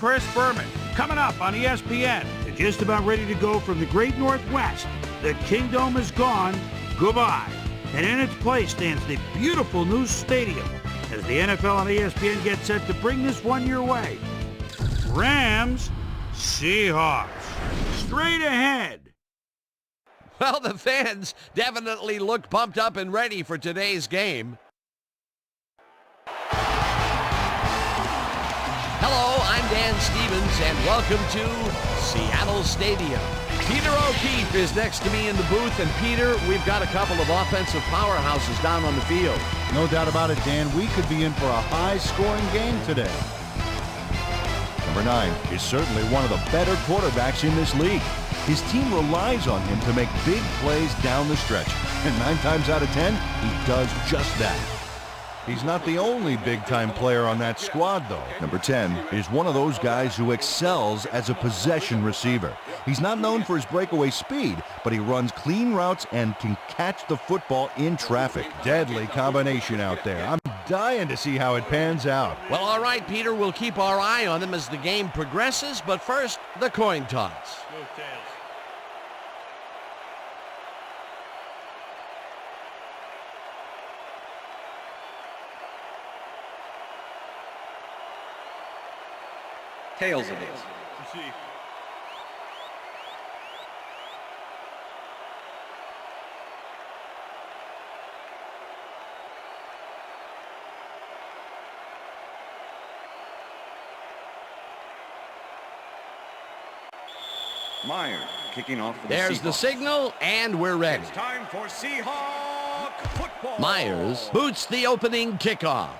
Chris Berman. Coming up on ESPN, they're just about ready to go from the Great Northwest. The Kingdome is gone. Goodbye. And in its place stands the beautiful new stadium as the NFL on ESPN gets set to bring this one your way. Rams, Seahawks. Straight ahead. Well, the fans definitely look pumped up and ready for today's game. Hello, I'm Dan Stevens, and welcome to Seattle Stadium. Peter O'Keefe is next to me in the booth, and Peter, we've got a couple of offensive powerhouses down on the field. No doubt about it, Dan. We could be in for a high-scoring game today. Number 9 is certainly one of the better quarterbacks in this league. His team relies on him to make big plays down the stretch, and 9 times out of 10, he does just that. He's not the only big-time player on that squad, though. Number 10 is one of those guys who excels as a possession receiver. He's not known for his breakaway speed, but he runs clean routes and can catch the football in traffic. Deadly combination out there. I'm dying to see how it pans out. Well, all right, Peter, we'll keep our eye on him as the game progresses, but first, the coin toss. Go Tails. Tails it is. Myers kicking off for the There's Seahawks. the signal, and we're ready. It's time for Seahawk football. Myers boots the opening kickoff.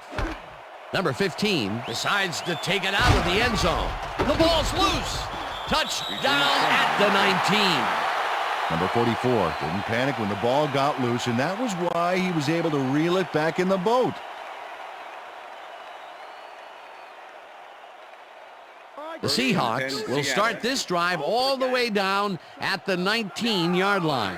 Number 15 decides to take it out of the end zone. The ball's loose. Touchdown at the 19. Number 44 didn't panic when the ball got loose, and that was why he was able to reel it back in the boat. The Seahawks will start this drive all the way down at the 19-yard line.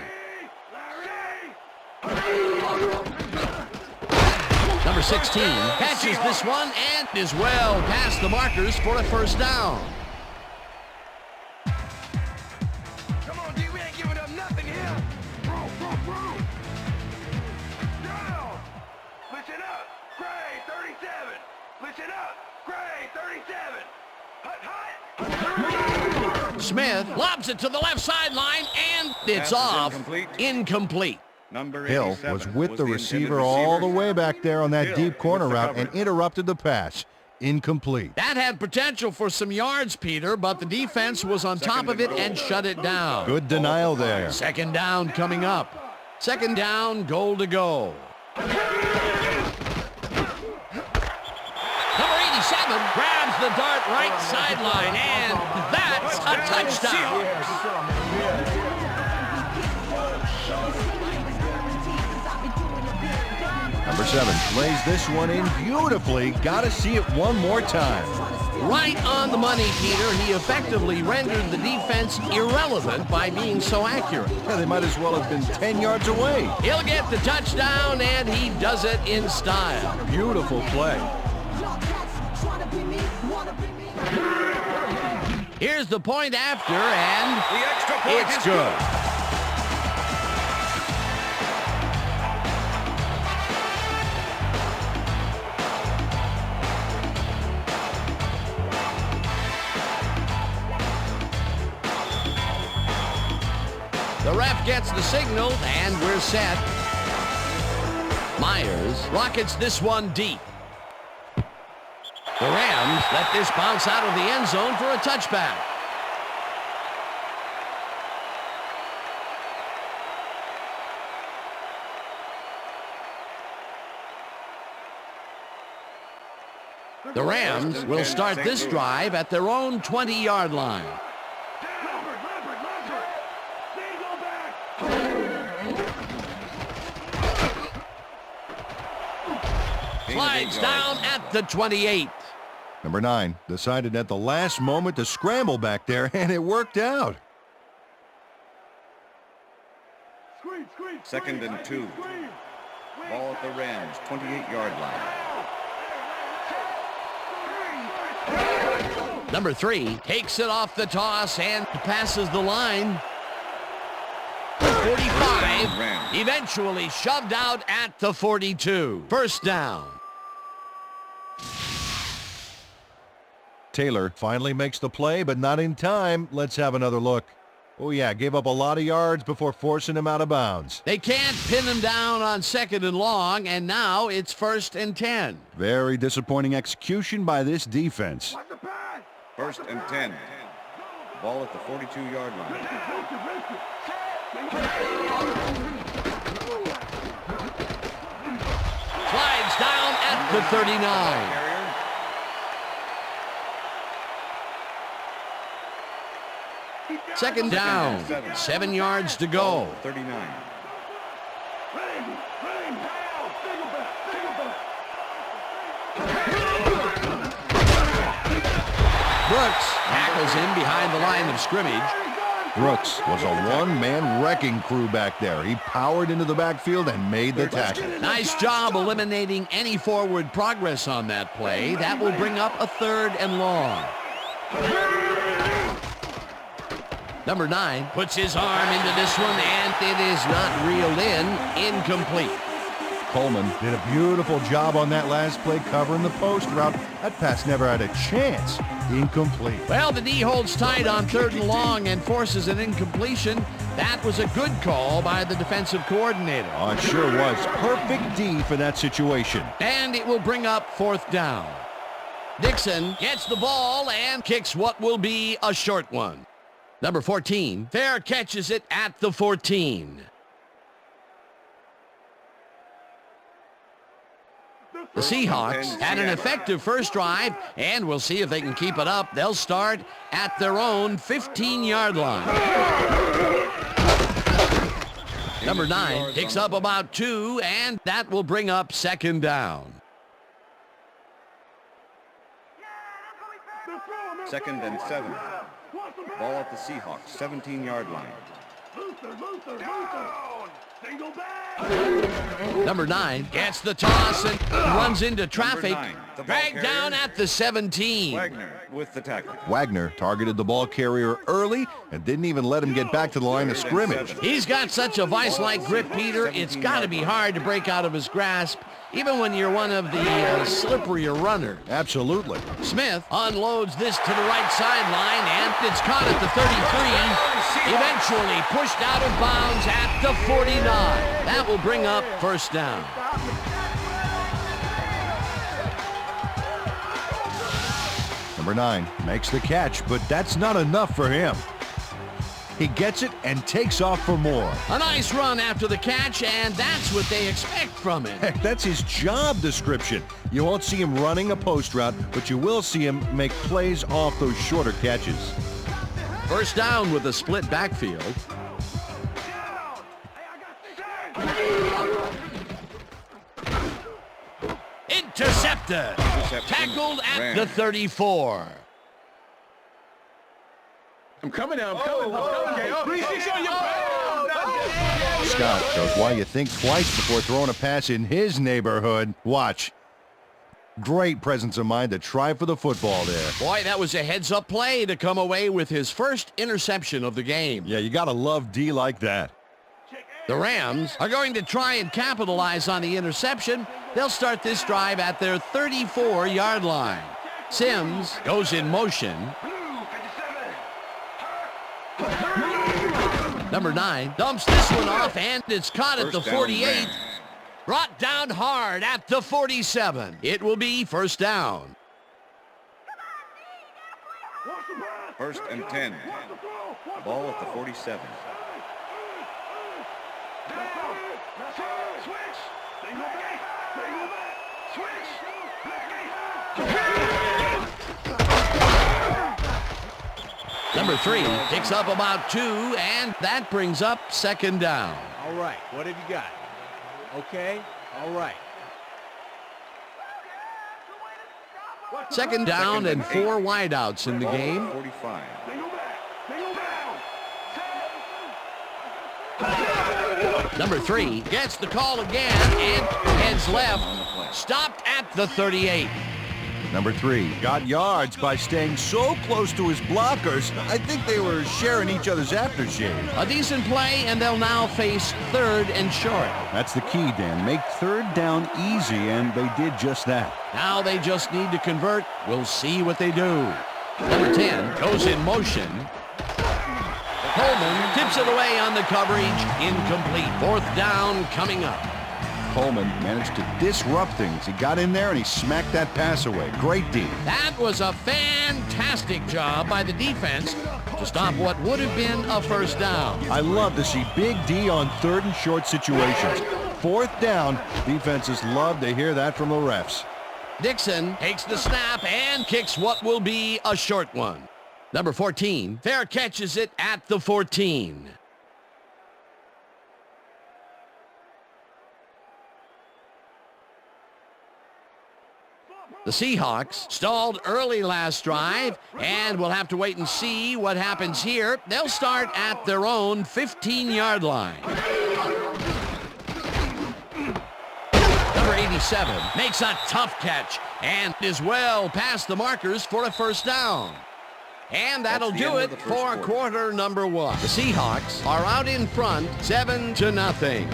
Number 16 catches this one and is well past the markers for a first down. Come on, D, we ain't giving up nothing here. Bro. Down. Listen up. Gray, 37. Listen up. Gray, 37. Hut. Smith lobs it to the left sideline, and it's off. Incomplete. Hill was with the receiver all the way back there on that deep corner route and interrupted the pass. Incomplete. That had potential for some yards, Peter, but the defense was on top of it and shut it down. Good denial there. Second down coming up. Second down, goal to go. Number 87 grabs the dart right sideline, and that's a touchdown. Number 7 lays this one in beautifully. Got to see it one more time. Right on the money, Peter. He effectively rendered the defense irrelevant by being so accurate. Yeah, they might as well have been 10 yards away. He'll get the touchdown, and he does it in style. Beautiful play. Here's the point after, and The extra point it's is good. The ref gets the signal, and we're set. Myers rockets this one deep. The Rams let this bounce out of the end zone for a touchback. The Rams will start this drive at their own 20-yard line. Slides down at the 28. Number 9 decided at the last moment to scramble back there, and it worked out. Second and 2. Ball at the Rams, 28-yard line. Number 3 takes it off the toss and passes the line. 45, eventually shoved out at the 42. First down. Taylor finally makes the play, but not in time. Let's have another look. Oh yeah, gave up a lot of yards before forcing him out of bounds. They can't pin him down on 2nd and long, and now it's 1st and 10. Very disappointing execution by this defense. Watch the pass. 1st and 10. Ball at the 42-yard line. Slides down at the 39. Carrier. Second down, 7 yards to go. 39. Brooks tackles him behind the line of scrimmage. Brooks was a one-man wrecking crew back there. He powered into the backfield and made the tackle. Nice job eliminating any forward progress on that play. That will bring up a 3rd and long. Number 9 puts his arm into this one, and it is not reeled in. Incomplete. Coleman did a beautiful job on that last play covering the post route. That pass never had a chance. Incomplete. Well, the D holds tight on 3rd and long and forces an incompletion. That was a good call by the defensive coordinator. Oh, it sure was. Perfect D for that situation. And it will bring up 4th down. Dixon gets the ball and kicks what will be a short one. Number 14, Fair catches it at the 14. The Seahawks had an effective first drive, and we'll see if they can keep it up. They'll start at their own 15-yard line. Number 9 picks up about 2, and that will bring up 2nd down. 2nd and 7. Ball at the Seahawks, 17-yard line. Number 9 gets the toss and runs into traffic. 9, the ball Dragged down carrier. at the 17. Wagner with the tackle. Wagner targeted the ball carrier early and didn't even let him get back to the line of scrimmage. He's got such a vice-like grip, Peter. It's got to be hard to break out of his grasp, even when you're one of the slipperier runners. Absolutely. Smith unloads this to the right sideline, and it's caught at the 33. Eventually pushed out of bounds at the 49. That will bring up 1st down. Number 9 makes the catch, but that's not enough for him. He gets it and takes off for more. A nice run after the catch, and that's what they expect from him. Heck, that's his job description. You won't see him running a post route, but you will see him make plays off those shorter catches. First down with a split backfield. Intercepted. Tackled at the 34. I'm coming now. I'm coming. Scott shows why you think twice before throwing a pass in his neighborhood. Watch. Great presence of mind to try for the football there. Boy, that was a heads-up play to come away with his first interception of the game. Yeah, you got to love D like that. The Rams are going to try and capitalize on the interception. They'll start this drive at their 34-yard line. Sims goes in motion. Number 9 dumps this one off, and it's caught at the 48. Brought down hard at the 47. It will be 1st down. 1st and 10. Ball at the 47. Number 3 picks up about 2, and that brings up 2nd down. All right, what have you got? Okay, all right. 2nd down and 4 wideouts in the game. 45. Number 3 gets the call again and heads left. Stopped at the 38. Number 3 got yards by staying so close to his blockers, I think they were sharing each other's aftershave. A decent play, and they'll now face 3rd and short. That's the key, Dan. Make 3rd down easy, and they did just that. Now they just need to convert. We'll see what they do. Number 10 goes in motion. Coleman tips it away on the coverage. Incomplete. 4th down coming up. Coleman managed to disrupt things. He got in there and he smacked that pass away. Great D. That was a fantastic job by the defense to stop what would have been a 1st down. I love to see Big D on 3rd and short situations. 4th down, defenses love to hear that from the refs. Dixon takes the snap and kicks what will be a short one. Number 14, fair catches it at the 14. The Seahawks stalled early last drive, and we'll have to wait and see what happens here. They'll start at their own 15-yard line. Number 87 makes a tough catch and is well past the markers for a 1st down. And that'll do it for quarter number 1. The Seahawks are out in front 7-0.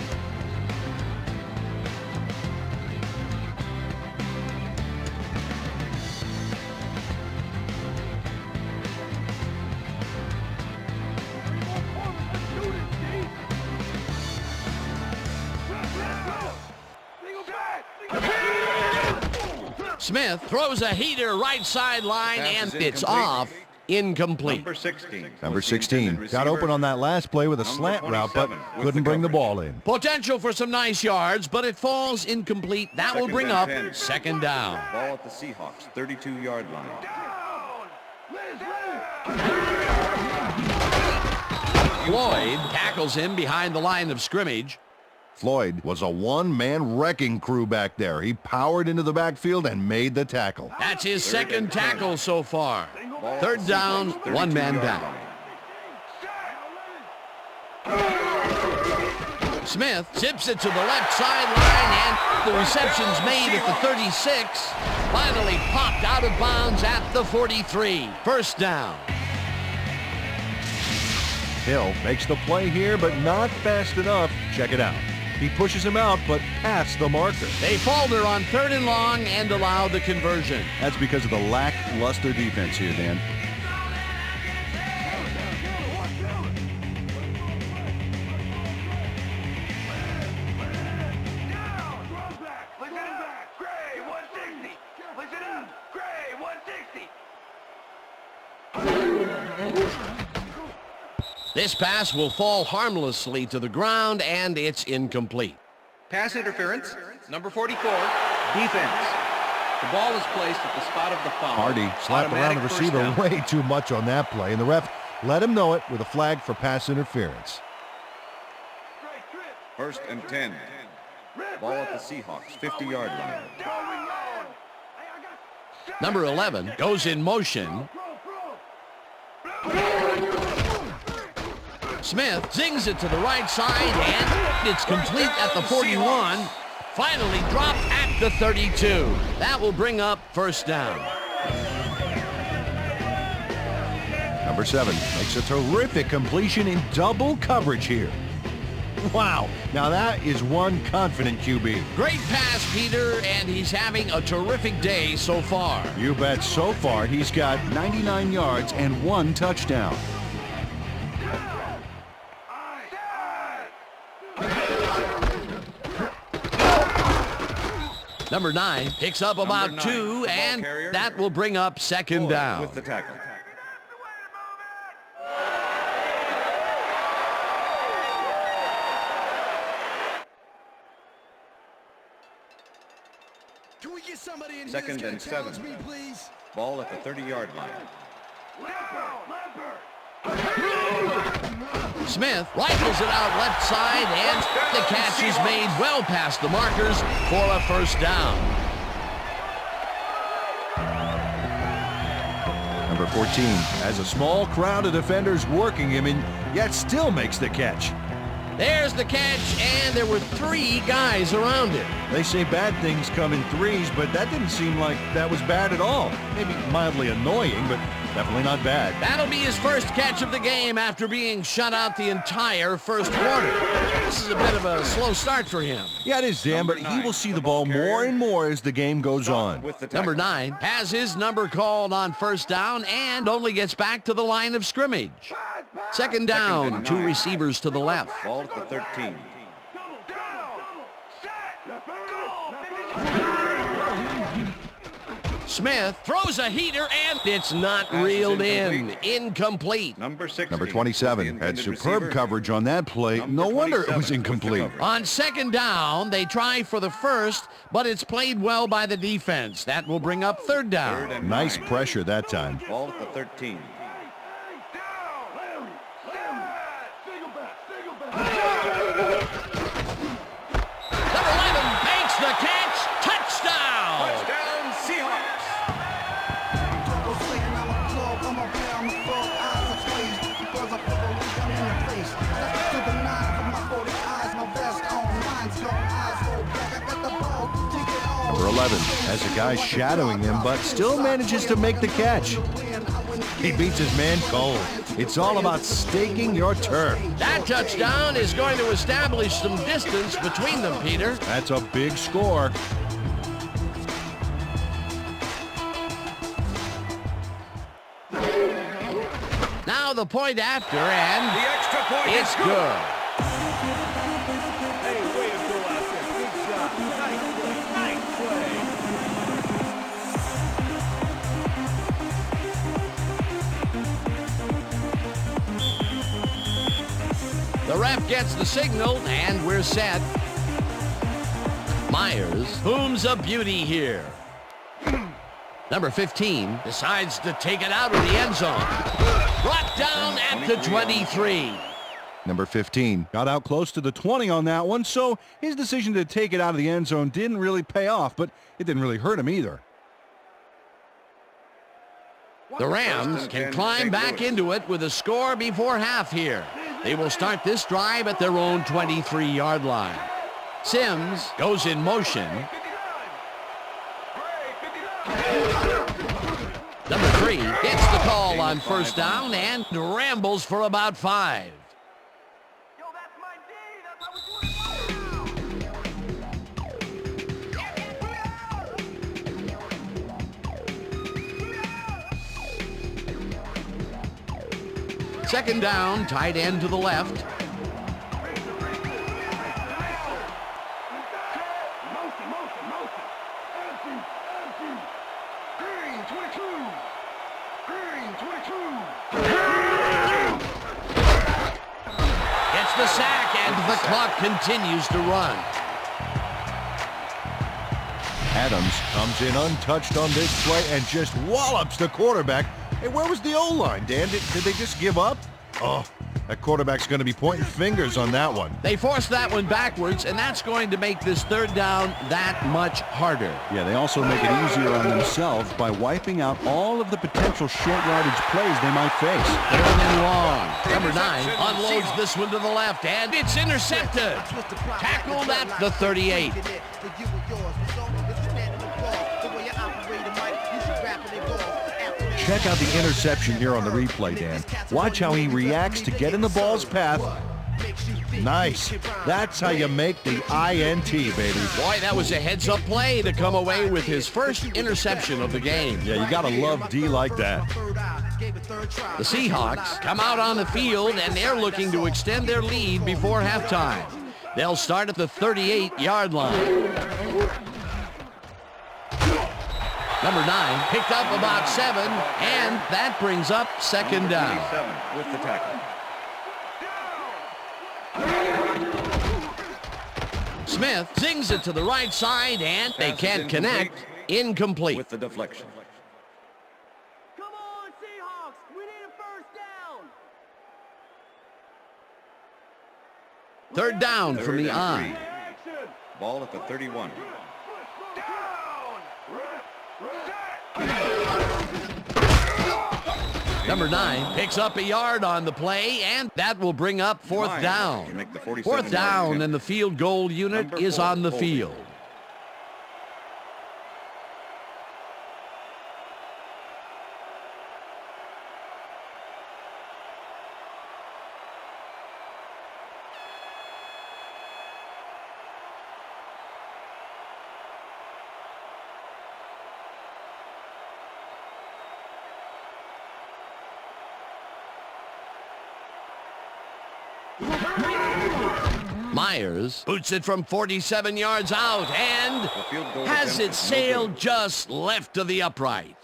Smith throws a heater right sideline, and it's off. Incomplete. Number 16 got open on that last play with a slant route, but couldn't bring the ball in. Potential for some nice yards, but it falls incomplete. That will bring up 2nd down. Ball at the Seahawks, 32-yard line. Floyd tackles him behind the line of scrimmage. Floyd was a one-man wrecking crew back there. He powered into the backfield and made the tackle. That's his 2nd tackle so far. 3rd down, 1 man down. Smith tips it to the left sideline, and the reception's made at the 36. Finally popped out of bounds at the 43. 1st down. Hill makes the play here, but not fast enough. Check it out. He pushes him out, but past the marker. They falter on 3rd and long and allow the conversion. That's because of the lackluster defense here, Dan. This pass will fall harmlessly to the ground, and it's incomplete. Pass interference, number 44, defense. The ball is placed at the spot of the foul. Hardy slapped around the receiver way too much on that play, and the ref let him know it with a flag for pass interference. 1st and 10. Ball at the Seahawks, 50-yard line. Number 11 goes in motion. Smith zings it to the right side, and it's complete at the 41. Finally dropped at the 32. That will bring up 1st down. Number 7 makes a terrific completion in double coverage here. Wow, now that is one confident QB. Great pass, Peter, and he's having a terrific day so far. You bet. So far, he's got 99 yards and 1 touchdown. Number 9 picks up about 2, and that will bring up 2nd down. With the tackle. Can we get somebody in 2nd and 7. Me, please? Ball at the 30-yard line. Smith rifles it out left side, and the catch is made well past the markers for a 1st down. Number 14 has a small crowd of defenders working him, and yet still makes the catch. There's the catch, and there were 3 guys around it. They say bad things come in threes, but that didn't seem like that was bad at all. Maybe mildly annoying, but definitely not bad. That'll be his first catch of the game after being shut out the entire first quarter. This is a bit of a slow start for him. Yeah, it is, Dan, but he will see the ball more and more as the game goes on. Number 9 has his number called on first down and only gets back to the line of scrimmage. Second down, 2 receivers to the left. Ball at the 13. Smith throws a heater, and it's not reeled in. Incomplete. Number 27 had superb coverage on that play. No wonder it was incomplete. On second down, they try for the first, but it's played well by the defense. That will bring up third down. Nice pressure that time. Ball at the 13. Number 11 makes the catch. Touchdown! Touchdown, Seahawks. Number 11 has a guy shadowing him, but still manages to make the catch. He beats his man cold. It's all about staking your turf. That touchdown is going to establish some distance between them, Peter. That's a big score. Now the point after, and The extra point it's is good. Hey, way to go out there. Good job. Nice play. The ref gets the signal, and we're set. Myers, whom's a beauty here. Number 15 decides to take it out of the end zone. Brought down at the 23. Number 15 got out close to the 20 on that one, so his decision to take it out of the end zone didn't really pay off, but it didn't really hurt him either. The Rams can climb back into it with a score before half here. They will start this drive at their own 23-yard line. Sims goes in motion. Number 3 gets the call on first down and rambles for about 5. Yo, that's my D. That's how we Second down, tight end to the left. Motion. Empty. Green, 22. Gets the sack, and the clock continues to run. Adams comes in untouched on this play and just wallops the quarterback. Hey, where was the O-line, Dan? Did they just give up? Oh, that quarterback's going to be pointing fingers on that one. They forced that one backwards, and that's going to make this third down that much harder. Yeah, they also make it easier on themselves by wiping out all of the potential short yardage plays they might face. Third and long. Number 9 unloads this one to the left, and it's intercepted. Tackled at the 38. Check out the interception here on the replay, Dan. Watch how he reacts to get in the ball's path. Nice. That's how you make the INT, baby. Boy, that was a heads-up play to come away with his first interception of the game. Yeah, you gotta love D like that. The Seahawks come out on the field, and they're looking to extend their lead before halftime. They'll start at the 38-yard line. Number 9 picked up about 7, and that brings up second down. 27 with the tackle. Smith zings it to the right side, and they can't connect. Incomplete. With the deflection. Come on, Seahawks. We need a first down. Third down from the eye. Ball at the 31. Number 9 picks up a yard on the play, and that will bring up fourth Myers down. to make the 47-yard Fourth down, attempt. and the field goal unit Number is 4, on the holding. field. Myers boots it from 47 yards out and The field goal has attempt it is sailed no good. just left of the upright.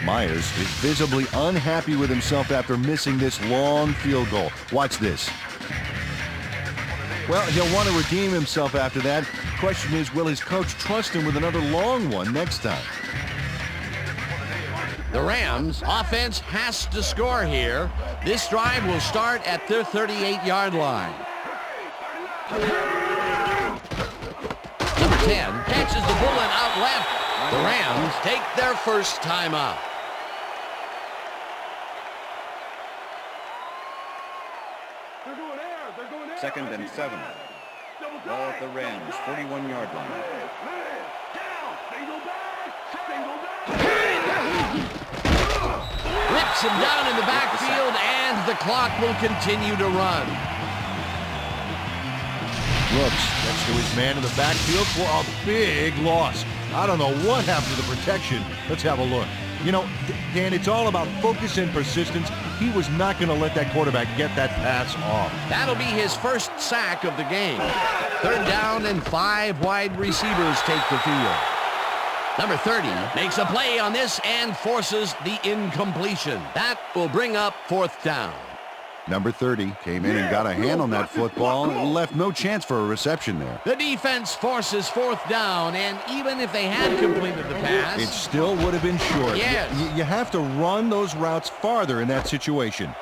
Myers is visibly unhappy with himself after missing this long field goal. Watch this. Well, he'll want to redeem himself after that. Question is, will his coach trust him with another long one next time? The Rams offense has to score here. This drive will start at their 38-yard line. Number 10 catches the bullet out left. The Rams take their first time out. They're going air. They're going air. 2nd and 7. Ball at the Rams, 41-yard line. Man, down. Single back. Single back. Rips him down in the backfield, and the clock will continue to run. Brooks gets to his man in the backfield for a big loss. I don't know what happened to the protection. Let's have a look. You know, Dan, it's all about focus and persistence. He was not going to let that quarterback get that pass off. That'll be his first sack of the game. 3rd down and 5 wide receivers take the field. Number 30 makes a play on this and forces the incompletion. That will bring up 4th down. Number 30 came in and got a hand on that football and left no chance for a reception there. The defense forces 4th down, and even if they had completed the pass, It still would have been short. Yes. You have to run those routes farther in that situation.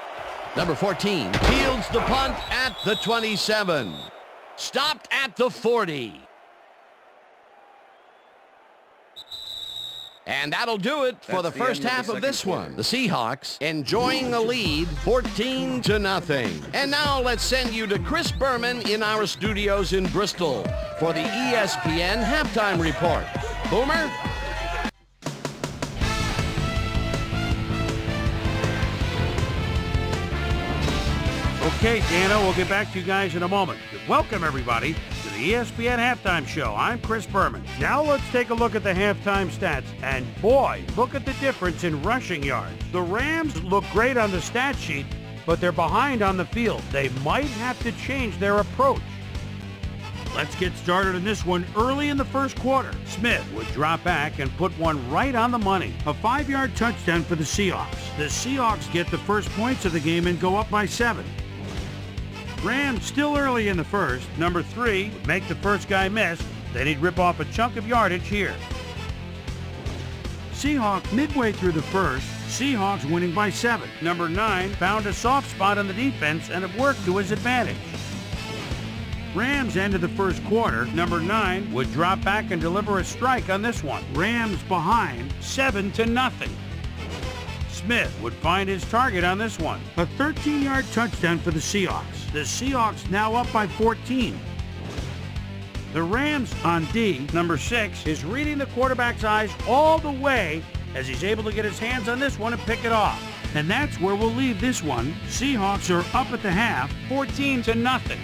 number 14 fields the punt at the 27. Stopped at the 40. And that'll do it for That's the the first end of half the of this second one. quarter. The Seahawks enjoying a lead, 14-0. And now let's send you to Chris Berman in our studios in Bristol for the ESPN Halftime Report. Boomer? Okay, Dana, we'll get back to you guys in a moment. Welcome, everybody, to the ESPN Halftime Show. I'm Chris Berman. Now let's take a look at the halftime stats. And boy, look at the difference in rushing yards. The Rams look great on the stat sheet, but they're behind on the field. They might have to change their approach. Let's get started in this one early in the first quarter. Smith would drop back and put one right on the money. A 5-yard touchdown for the Seahawks. The Seahawks get the first points of the game and go up by 7. Rams still early in the first. Number 3 would make the first guy miss. Then he'd rip off a chunk of yardage here. Seahawks midway through the first. Seahawks winning by 7. Number 9 found a soft spot on the defense and it worked to his advantage. Rams ended the first quarter. Number 9 would drop back and deliver a strike on this one. Rams behind 7-0. Smith would find his target on this one. A 13-yard touchdown for the Seahawks. The Seahawks now up by 14. The Rams on D, number 6, is reading the quarterback's eyes all the way as he's able to get his hands on this one and pick it off. And that's where we'll leave this one. Seahawks are up at the half, 14-0.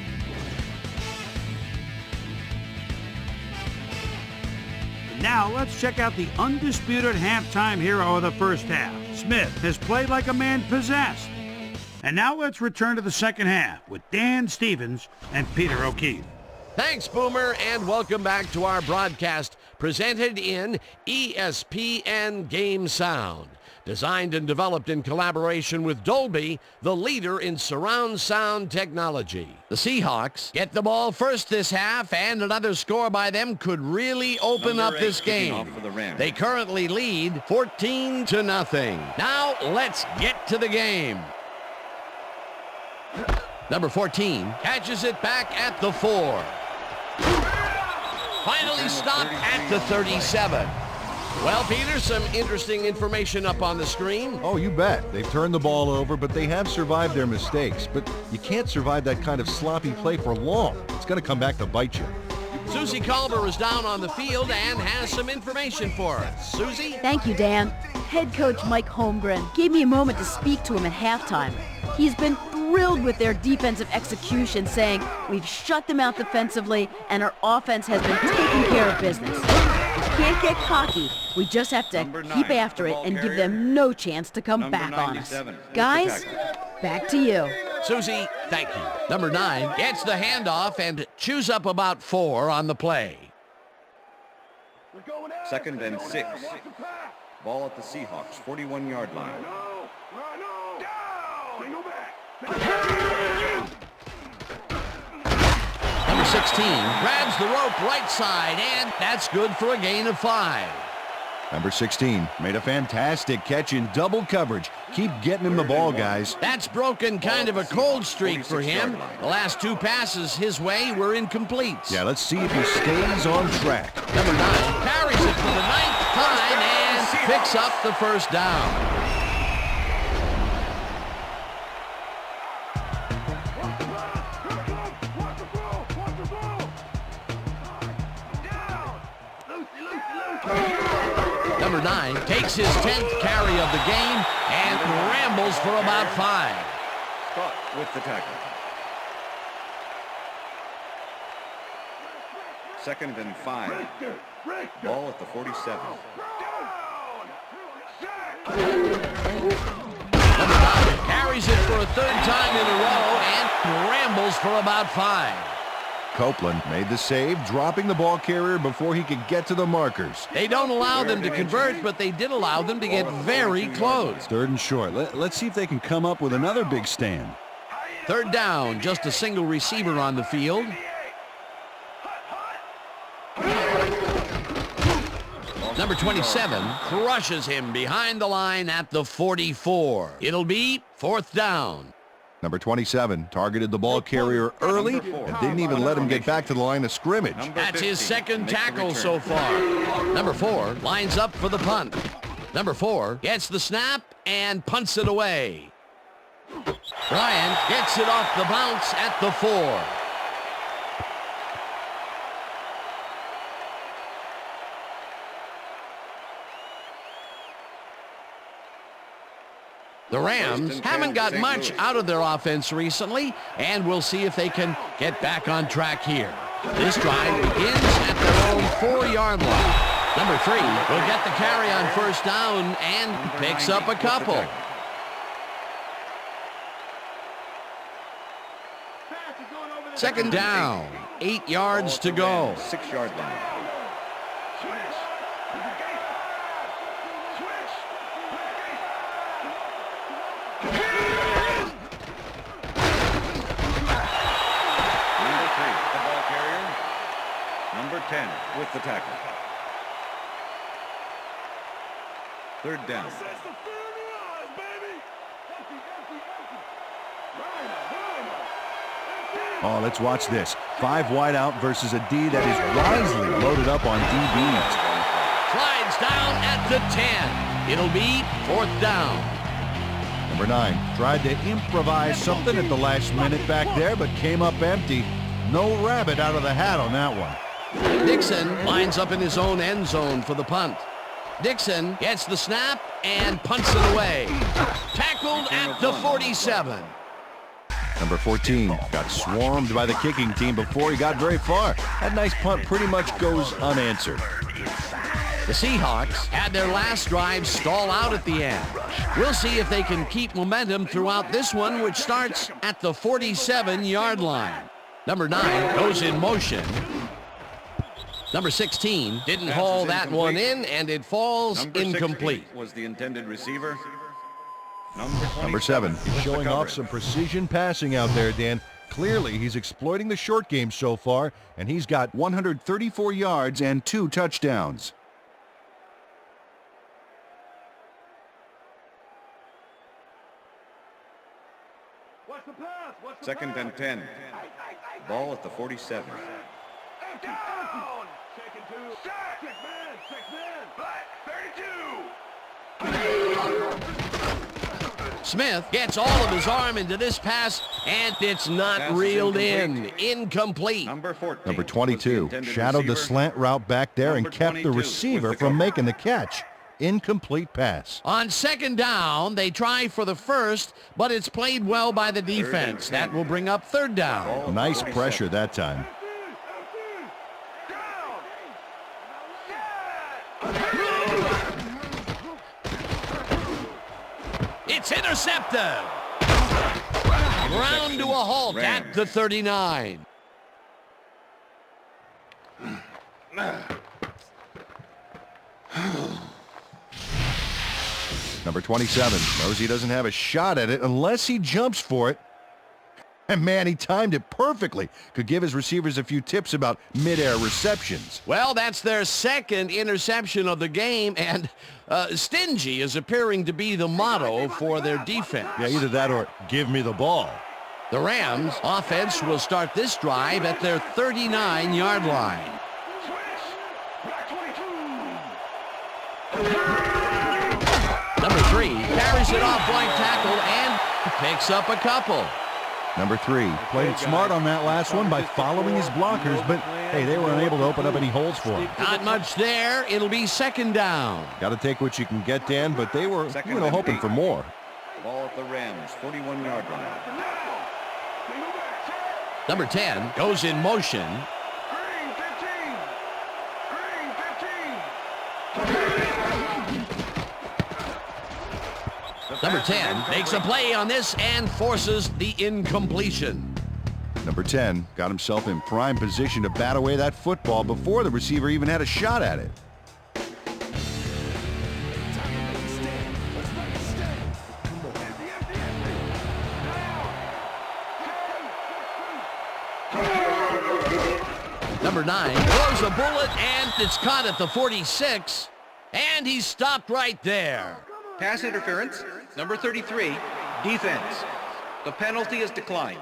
Now let's check out the undisputed halftime hero of the first half. Smith has played like a man possessed. And now let's return to the second half with Dan Stevens and Peter O'Keefe. Thanks, Boomer, and welcome back to our broadcast presented in ESPN Game Sound. Designed and developed in collaboration with Dolby, the leader in surround sound technology. The Seahawks get the ball first this half, and another score by them could really open Number up this 8 kicking game. off for the Rams. They currently lead 14-0. Now let's get to the game. Number 14 catches it back at the 4. Finally stopped at the 37. Well, Peter, some interesting information up on the screen. Oh, you bet. They've turned the ball over, but they have survived their mistakes. But you can't survive that kind of sloppy play for long. It's going to come back to bite you. Susie Culver is down on the field and has some information for us. Susie? Thank you, Dan. Head coach Mike Holmgren gave me a moment to speak to him at halftime. He's been thrilled with their defensive execution, saying, "We've shut them out defensively, and our offense has been taking care of business. We can't get cocky. We just have to keep after it and give them no chance to come back on us." Guys, back to you. Susie, thank you. Number 9 gets the handoff and chews up about 4 on the play. 2nd and 6. Ball at the Seahawks, 41-yard line. Number 16 grabs the rope right side, and that's good for a gain of 5. Number 16 made a fantastic catch in double coverage. Keep getting him the ball, guys. That's broken kind of a cold streak for him. The last 2 passes his way were incomplete. Yeah, let's see if he stays on track. Number 9 carries it for the 9th time and picks up the first down. Number 9 takes his 10th carry of the game and rambles for about 5. Scott with the tackle. 2nd and 5. Ball at the 47. Number 9 carries it for a 3rd time in a row and rambles for about 5. Copeland made the save, dropping the ball carrier before he could get to the markers. They don't allow them to convert, but they did allow them to get very close. 3rd and short. Let's see if they can come up with another big stand. 3rd down, just a single receiver on the field. Number 27 crushes him behind the line at the 44. It'll be 4th down. Number 27 targeted the ball carrier early and didn't even let him get back to the line of scrimmage. That's his 2nd tackle so far. Number 4 lines up for the punt. Number 4 gets the snap and punts it away. Bryant gets it off the bounce at the 4. The Rams haven't got much out of their offense recently, and we'll see if they can get back on track here. This drive begins at their own 4-yard line. Number 3 will get the carry on 1st down and picks up a couple. Second down, 8 yards to go. 6-yard line. Number 10 with the tackle. 3rd down. Oh, let's watch this. 5 wide out versus a D that is wisely loaded up on DBs. Slides down at the 10. It'll be 4th down. Number 9 tried to improvise something at the last minute back there, but came up empty. No rabbit out of the hat on that one. Dixon lines up in his own end zone for the punt. Dixon gets the snap and punts it away. Tackled at the 47. Number 14 got swarmed by the kicking team before he got very far. That nice punt pretty much goes unanswered. The Seahawks had their last drive stall out at the end. We'll see if they can keep momentum throughout this one, which starts at the 47-yard line. Number 9 goes in motion. Number 16 didn't haul that one in, and it falls incomplete. Was the intended receiver. Number 7 is showing off some precision passing out there, Dan. Clearly, he's exploiting the short game so far, and he's got 134 yards and 2 touchdowns. Second and 10. Ball at the 47. Down! Second 2. Sack! 6 men! 6 men! Black! Smith gets all of his arm into this pass, and it's not reeled in. Incomplete. Number 14. Number 22 shadowed the slant route back there and kept the receiver from making the catch. Incomplete pass. On second down, they try for the first, but it's played well by the defense. That will bring up third down. Nice pressure that time. It's intercepted. Ground to a halt at the 39. Number 27 knows he doesn't have a shot at it unless he jumps for it. And man, he timed it perfectly. Could give his receivers a few tips about mid-air receptions. Well, that's their second interception of the game, and stingy is appearing to be the motto for their defense. Yeah, either that or give me the ball. The Rams offense will start this drive at their 39-yard line. Number 3 carries it off right tackle and picks up a couple. Number 3 played it smart on that last one by following his blockers, but hey, they were unable to open up any holes for him. Not much there. It'll be second down. Got to take what you can get, Dan, but they were hoping for more. Ball at the Rams, 41-yard line. Number 10 goes in motion. Number 10 makes a play on this and forces the incompletion. Number 10 got himself in prime position to bat away that football before the receiver even had a shot at it. Number 9 throws a bullet, and it's caught at the 46, and he's stopped right there. Pass interference. Number 33, defense. The penalty is declined.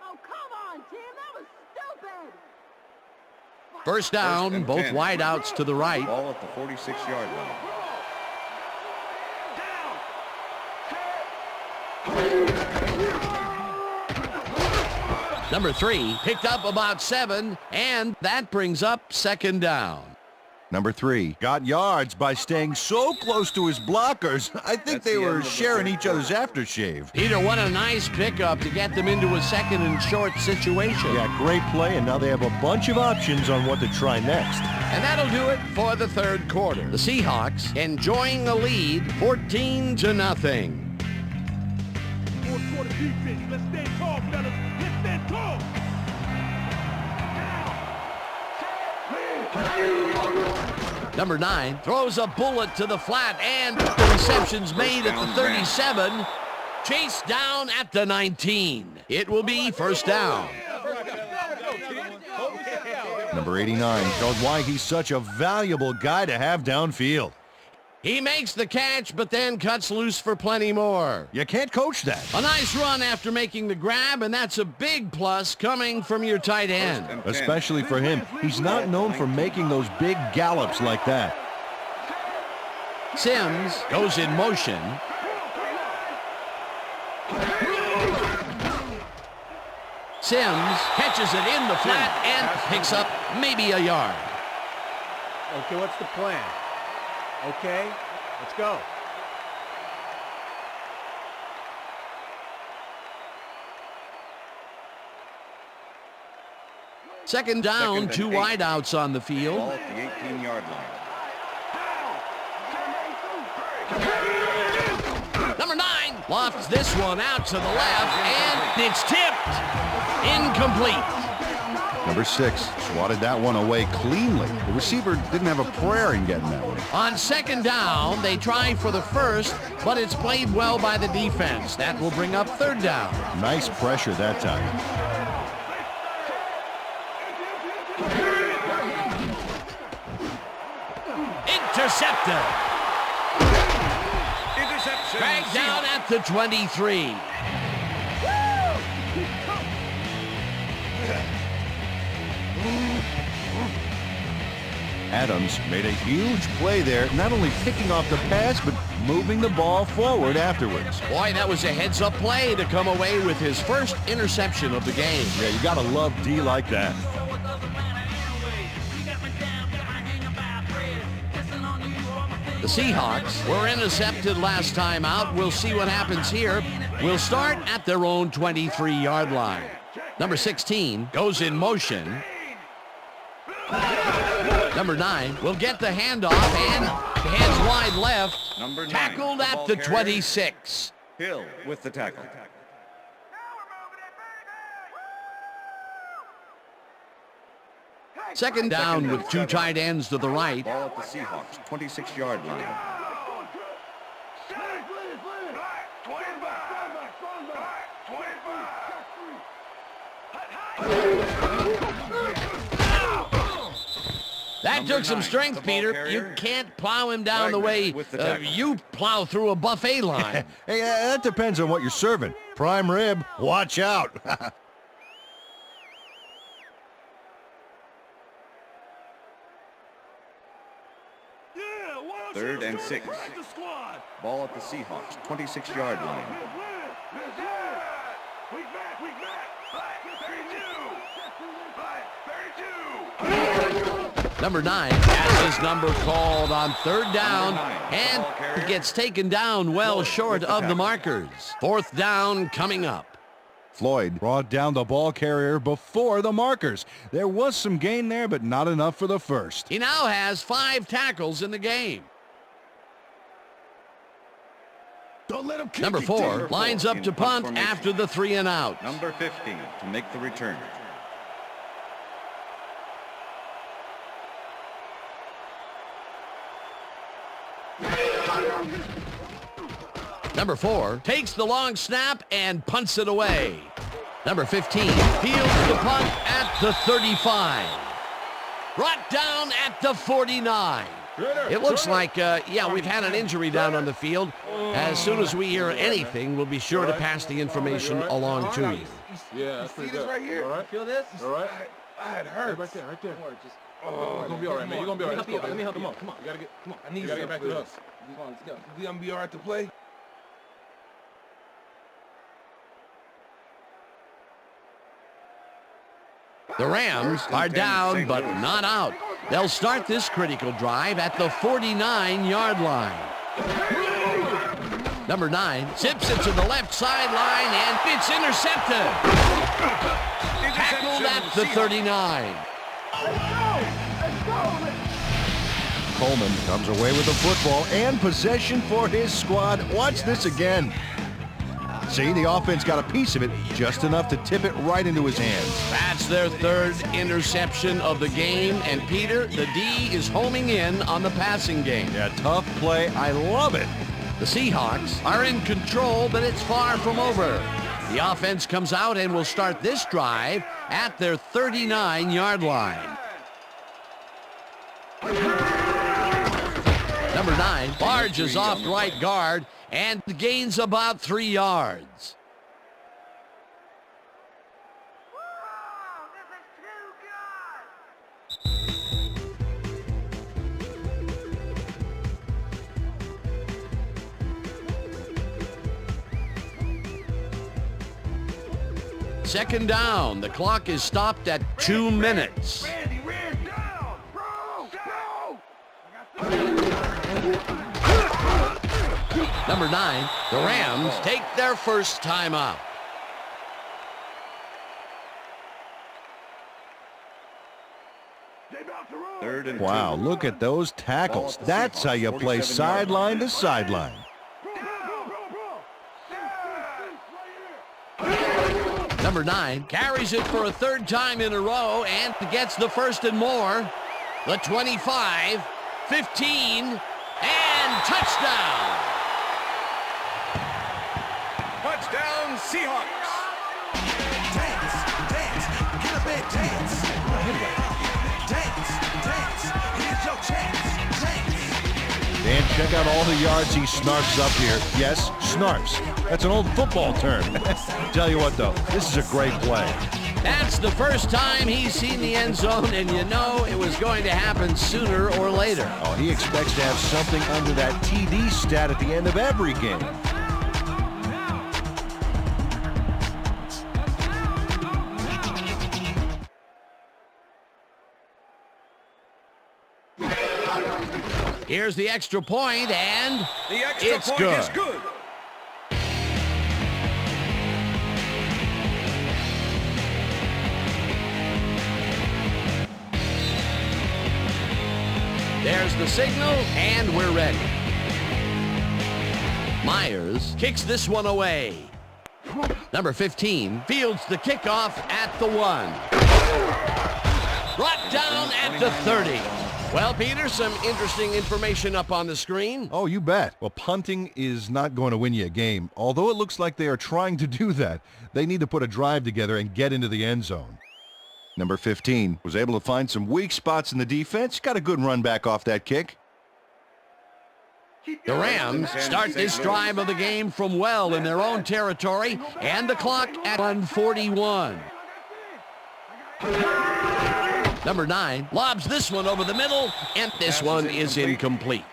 Oh, come on, Tim. That was stupid. First down, both wideouts to the right. Ball at the 46-yard line. Number 3 picked up about 7, and that brings up second down. Number 3 got yards by staying so close to his blockers. I think they were sharing each other's aftershave. Peter, what a nice pickup to get them into a second and short situation. Yeah, great play, and now they have a bunch of options on what to try next. And that'll do it for the third quarter. The Seahawks enjoying a lead, 14-0. Fourth quarter defense. Let's stand tall, fellas. Let's stand tall. Number 9 throws a bullet to the flat, and the reception's made at the 37. Chased down at the 19. It will be first down. Number 89 showed why he's such a valuable guy to have downfield. He makes the catch, but then cuts loose for plenty more. You can't coach that. A nice run after making the grab, and that's a big plus coming from your tight end. Especially for him. He's not known for making those big gallops like that. Sims goes in motion. Sims catches it in the flat and picks up maybe a yard. Okay, what's the plan? Okay, let's go. Second down, 2 wideouts on the field. Ball at the 18-yard line. Number 9 lofts this one out to the left, and it's tipped. Incomplete. Number 6 swatted that one away cleanly. The receiver didn't have a prayer in getting that one. On second down, they try for the first, but it's played well by the defense. That will bring up third down. Nice pressure that time. Intercepted. Dragged down at the 23. Adams made a huge play there, not only picking off the pass, but moving the ball forward afterwards. Boy, that was a heads-up play to come away with his first interception of the game. Yeah, you gotta love D like that. The Seahawks were intercepted last time out. We'll see what happens here. We'll start at their own 23-yard line. Number 16 goes in motion. Number 9 will get the handoff and hands wide left. Number 9, tackled at the 26. Hill with the tackle. Second down with 2 tight ends to the right. Ball at the Seahawks 26-yard line. That took some strength, Peter. You can't plow him down the way you plow through a buffet line. Hey, that depends on what you're serving. Prime rib, watch out. Third and 6. Ball at the Seahawks 26-yard line. Number 9 has his number called on third down and gets taken down well short of the markers. Fourth down coming up. Floyd brought down the ball carrier before the markers. There was some gain there, but not enough for the first. He now has 5 tackles in the game. Number 4 lines up to punt after the 3 and out. Number 15 to make the return. Number 4 takes the long snap and punts it away. Number 15 fields the punt at the 35. Brought down at the 49. It looks like, we've had an injury down on the field. As soon as we hear anything, we'll be sure to pass the information along to you. Yeah, that's pretty good. Right here. All right. Feel this? All right. It hurts. Right there. You're gonna be all right, man. You're gonna be all right. Let me help you. Come on. You gotta get. Come on. I need you gotta get back to us. Come on, let's go. You gonna be all right to play? The Rams are down, but not out. They'll start this critical drive at the 49-yard line. Number 9 zips it to the left sideline, and it's intercepted. Tackled at the 39. Coleman comes away with the football and possession for his squad. Watch this again. See, the offense got a piece of it, just enough to tip it right into his hands. That's their 3rd interception of the game, and Peter, the D is homing in on the passing game. Yeah, tough play. I love it. The Seahawks are in control, but it's far from over. The offense comes out and will start this drive at their 39-yard line. Number 9 barges off right guard and gains about 3 yards. Second down. The clock is stopped at 2 minutes. Number 9, the Rams take their first timeout. Wow, look at those tackles. That's how you play sideline to sideline. Number 9 carries it for a 3rd time in a row and gets the 1st and more. The 25, 15, and touchdown. Touchdown, Seahawks. Dance, dance, get up and dance. Dance, dance, here's your chance. Dance. And check out all the yards he snarfs up here. Yes, snarfs. That's an old football term. Tell you what, though, this is a great play. That's the first time he's seen the end zone, and you know it was going to happen sooner or later. Oh, he expects to have something under that TD stat at the end of every game. Here's the extra point, and The extra it's point good. is good. There's the signal, and we're ready. Myers kicks this one away. Number 15 fields the kickoff at the 1. Brought down at the 30. Well, Peter, some interesting information up on the screen. Oh, you bet. Well, punting is not going to win you a game. Although it looks like they are trying to do that, they need to put a drive together and get into the end zone. Number 15 was able to find some weak spots in the defense. Got a good run back off that kick. The Rams start this drive of the game from well in their own territory, and the clock at 1:41. Number 9 lobs this one over the middle, and this one is incomplete.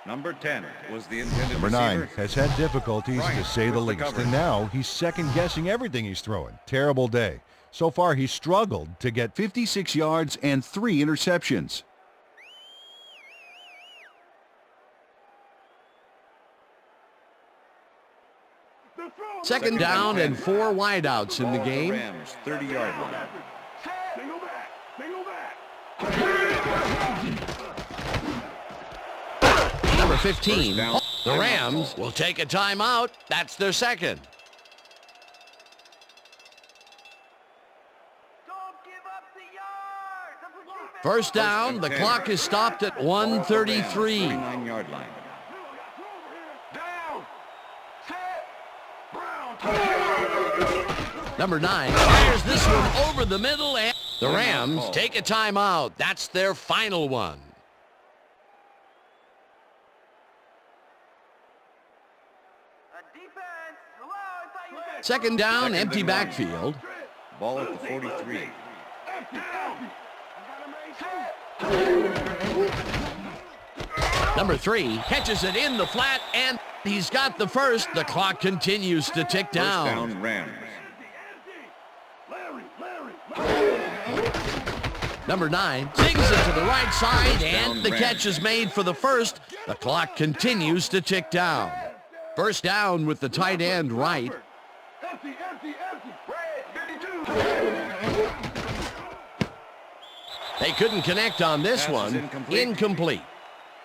Number 10 was the intended Number 9 receiver. has had difficulties, to say the with the least, coverage. and now he's second-guessing everything he's throwing. Terrible day. So far, he's struggled to get 56 yards and 3 interceptions. Second down and 4 wideouts in the Ball at game. Rams 30-yard line. Single back. Single back. Number 15, First down. the Rams will take a timeout. That's their second. Don't give up the yards. That's what defense. First down, the clock is stopped at 1:33. 39-yard line. Down. Set. Brown. Number 9 fires this one over the middle, and the Rams take a timeout. That's their final one. Defense. Hello, I thought you were Second down, Second empty and backfield. Ball at the 43. Number 3 catches it in the flat, and he's got the first. The clock continues to tick First down. down, Rams. Number 9 sings it to the right side, and down, the Rams. catch is made for the first. The clock continues to tick down. First down with the tight end right. Empty. Red 52. They couldn't connect on this Pass is one. incomplete. Incomplete.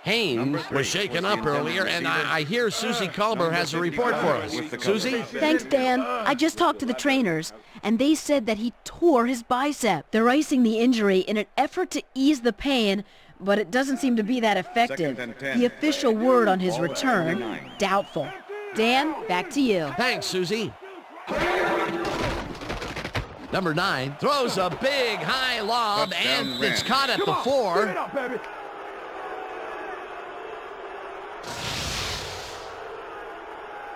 Haynes Number 3 was shaken was the up earlier, intended and receiver. I hear Susie Culber has a report for us. With the coverage. Susie? Thanks, Dan. I just talked to the trainers, and they said that he tore his bicep. They're icing the injury in an effort to ease the pain, but it doesn't seem to be that effective. Second and 10. The official word on his Ball at return, 49. doubtful. Dan, back to you. Thanks, Susie. Number 9 throws a big high lob, Touchdown, and it's Rams. caught at the 4. Up, baby.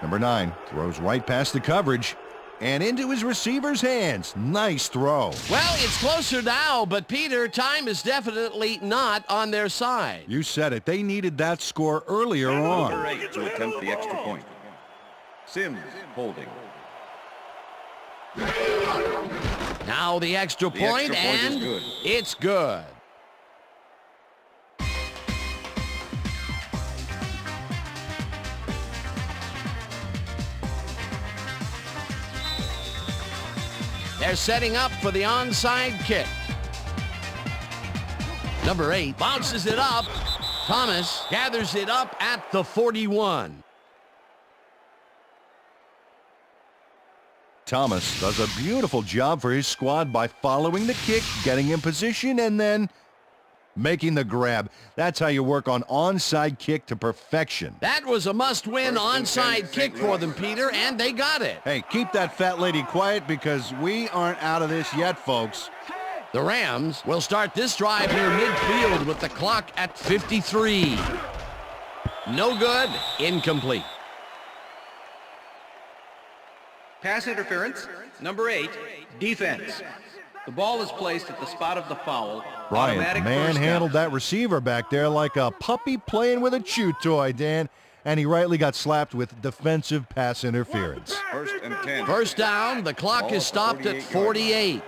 Number 9 throws right past the coverage and into his receiver's hands. Nice throw. Well, it's closer now, but Peter, time is definitely not on their side. You said it. They needed that score earlier Number on. 8 to attempt the extra point. Sims holding. Now the extra The point, extra point is and good. it's good. They're setting up for the onside kick. Number 8 bounces it up. Thomas gathers it up at the 41. Thomas does a beautiful job for his squad by following the kick, getting in position, and then making the grab. That's how you work on onside kick to perfection. That was a must-win First and 10, onside kick for them, Peter, and they got it. Hey, keep that fat lady quiet because we aren't out of this yet, folks. The Rams will start this drive near midfield with the clock at 53. No good, incomplete. Pass interference. Number 8, defense. The ball is placed at the spot of the foul. Bryant Automatic first manhandled down. that receiver back there like a puppy playing with a chew toy, Dan. And he rightly got slapped with defensive pass interference. First and 10. First down, the clock Ball is stopped at 48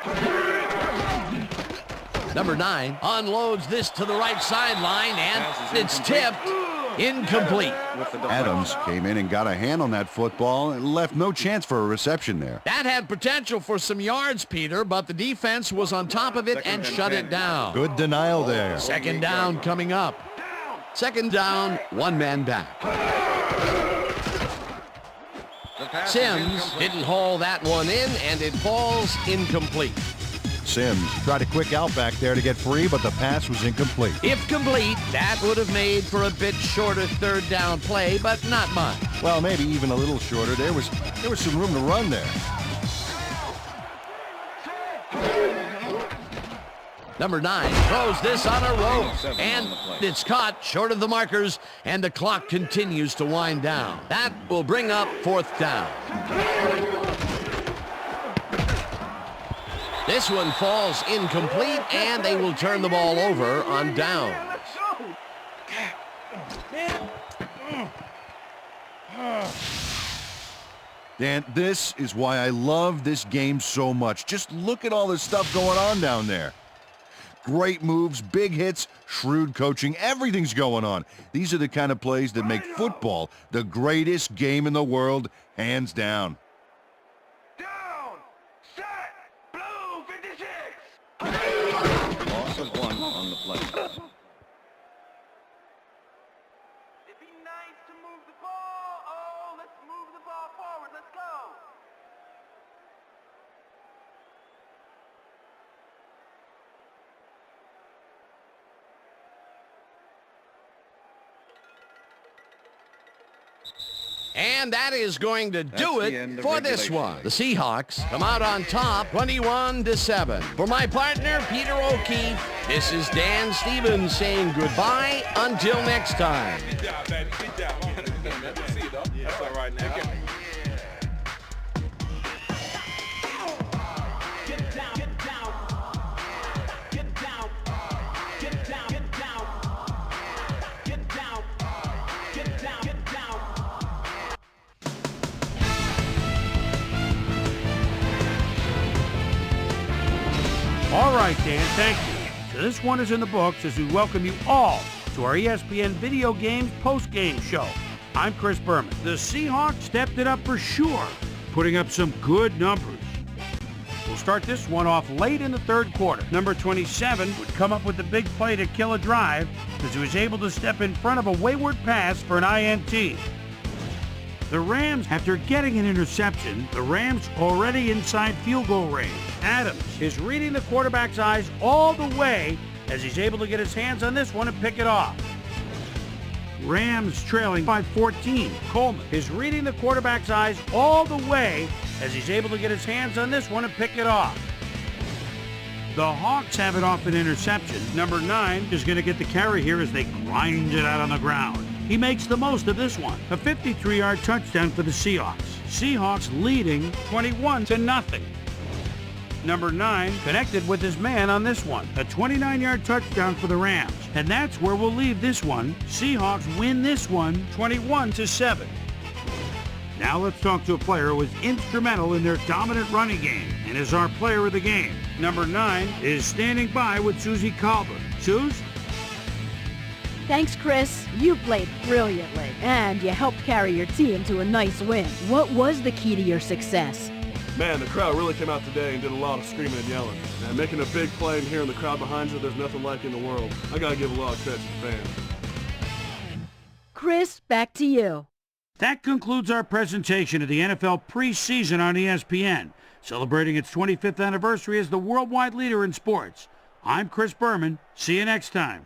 48. Number 9 unloads this to the right sideline, and it's tipped. Incomplete. Adams came in and got a hand on that football and left no chance for a reception there. That had potential for some yards, Peter, but the defense was on top of it and shut it down. Good denial there. Second down coming up. Second down, one man back. Sims didn't haul that one in, and it falls incomplete. Sims tried a quick out back there to get free, but the pass was incomplete. If complete, that would have made for a bit shorter third down play, but not much. Well, maybe even a little shorter. There was some room to run there. Number 9 throws this on a rope, and it's caught short of the markers, and the clock continues to wind down. That will bring up fourth down. This one falls incomplete, and they will turn the ball over on downs. Dan, this is why I love this game so much. Just look at all this stuff going on down there. Great moves, big hits, shrewd coaching, everything's going on. These are the kind of plays that make football the greatest game in the world, hands down. Loss of 1 on the play. It'd be nice to move the ball. Oh, let's move the ball forward. Let's go. And that is going to do the it end of for this regulation. one. The Seahawks come out on top 21-7. For my partner, Peter O'Keefe, this is Dan Stevens saying goodbye until next time. Good job, baby. Good job. That's all right now. All right, Dan, thank you. So this one is in the books as we welcome you all to our ESPN Video Games post-game show. I'm Chris Berman. The Seahawks stepped it up for sure, putting up some good numbers. We'll start this one off late in the third quarter. Number 27 would come up with the big play to kill a drive because he was able to step in front of a wayward pass for an INT. The Rams, after getting an interception, the Rams already inside field goal range. Adams is reading the quarterback's eyes all the way as he's able to get his hands on this one and pick it off. Rams trailing by 14. Coleman is reading the quarterback's eyes all the way as he's able to get his hands on this one and pick it off. The Hawks have it off an interception. Number 9 is going to get the carry here as they grind it out on the ground. He makes the most of this one. A 53-yard touchdown for the Seahawks. Seahawks leading 21-0. Number 9 connected with his man on this one. A 29-yard touchdown for the Rams. And that's where we'll leave this one. Seahawks win this one 21-7. Now let's talk to a player who was instrumental in their dominant running game and is our player of the game. Number 9 is standing by with Susie Colbert. Suze? Thanks, Chris. You played brilliantly, and you helped carry your team to a nice win. What was the key to your success? Man, the crowd really came out today and did a lot of screaming and yelling. And making a big play and hearing the crowd behind you, there's nothing like in the world. I gotta give a lot of credit to the fans. Chris, back to you. That concludes our presentation of the NFL preseason on ESPN, celebrating its 25th anniversary as the worldwide leader in sports. I'm Chris Berman. See you next time.